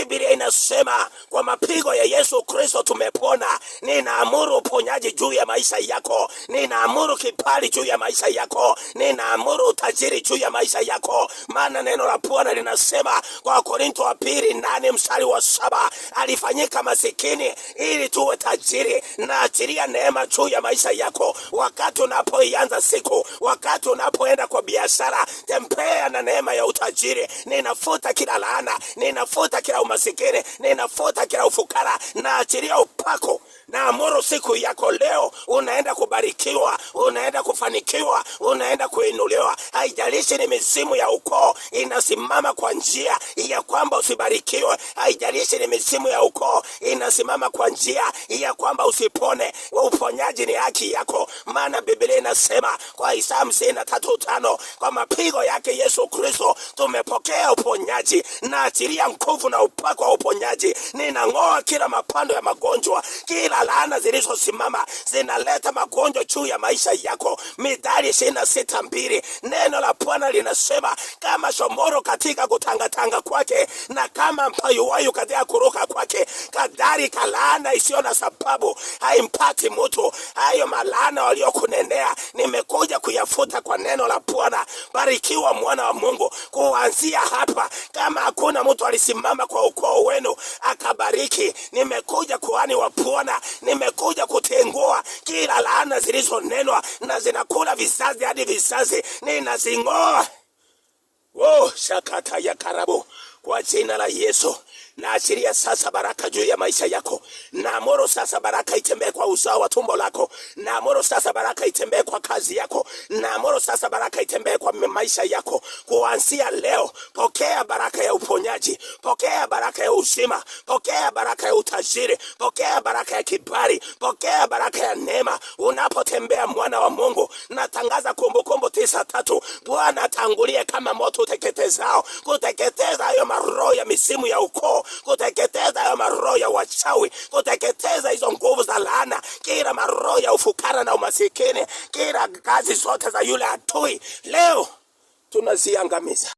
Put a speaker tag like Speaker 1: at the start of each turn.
Speaker 1: Biblia inasema kwa mapigo ya Yesu Kristo tumepona. Ninaamuru uponyaji juu ya maisha yako. Ninaamuru kibali juu ya maisha yako. Ninaamuru utajiri juu ya maisha yako. Maana neno la Bwana linasema kwa Korinto wa 2:8 alifanyika masikini ili tuwe tajiri. Na achilia neema juu ya maisha yako. Wakati unapoianza siku, wakati unapoenda kwa biashara, tembea na neema ya utajiri. Ninafuta kila laana, ninafuta kila umasikini, ninafuta kila ufukara, na achilia upako. Na amuru siku yako leo unaenda kubarikiwa, unaenda kufanikiwa, unaenda kuinuliwa. Haijalishi ni misimu ya ukoo inasimama kwa njia ya kwamba usibarikiwe. Haijalishi ni misimu ya ukoo inasimama kwa njia ya kwamba usipone. Uponyaji ni haki yako. Maana Biblia inasema kwa Isaya 53:5 kwa mapigo yake Yesu Kristo tumepokea uponyaji. Na achilia nguvu na upako wa uponyaji. Ninang'oa kila mapando ya magonjwa, kila laana zilizosimama zinaleta magonjwa juu ya maisha yako. Mithali 26:2 neno la Bwana linasema kama shomoro katika kutangatanga kwake na kama mpayuwayu katika kuruka kwake, kadhalika laana isiyo na sababu haimpati mtu. Hayo malaana waliokunenea nimekuja kuyafuta kwa neno la Bwana. Barikiwa mwana wa Mungu. Kuanzia hapa, kama hakuna mtu alisimama kwa ukoo wenu akabariki, nimekuja kuhani wa Bwana. Nimekuja kutengua kila laana zilizonenwa na zinakula vizazi hadi vizazi. Ninazing'oa. Shakata ya karabu kwa jina la Yesu. Na achilia sasa baraka juu ya maisha yako. Na amuru sasa baraka itembee kwa uzao wa tumbo lako. Na amuru sasa baraka itembee kwa kazi yako. Na amuru sasa baraka itembee kwa maisha yako. Kuanzia leo, pokea baraka ya uponyaji. Pokea baraka ya uzima. Pokea baraka ya utajiri. Pokea baraka ya kibali. Pokea baraka ya neema. Unapotembea mwana wa Mungu, natangaza Kumbukumbu 9:3. Bwana atangulie kama moto uteketezao. Kuteketeza hayo maroho ya misimu ya ukoo. Kuteketeza hayo maroho ya wachawi. Kuteketeza hizo nguvu za laana. Kila maroho ya ufukara na umasikini. Kila kazi zote za yule adui leo tunaziangamiza.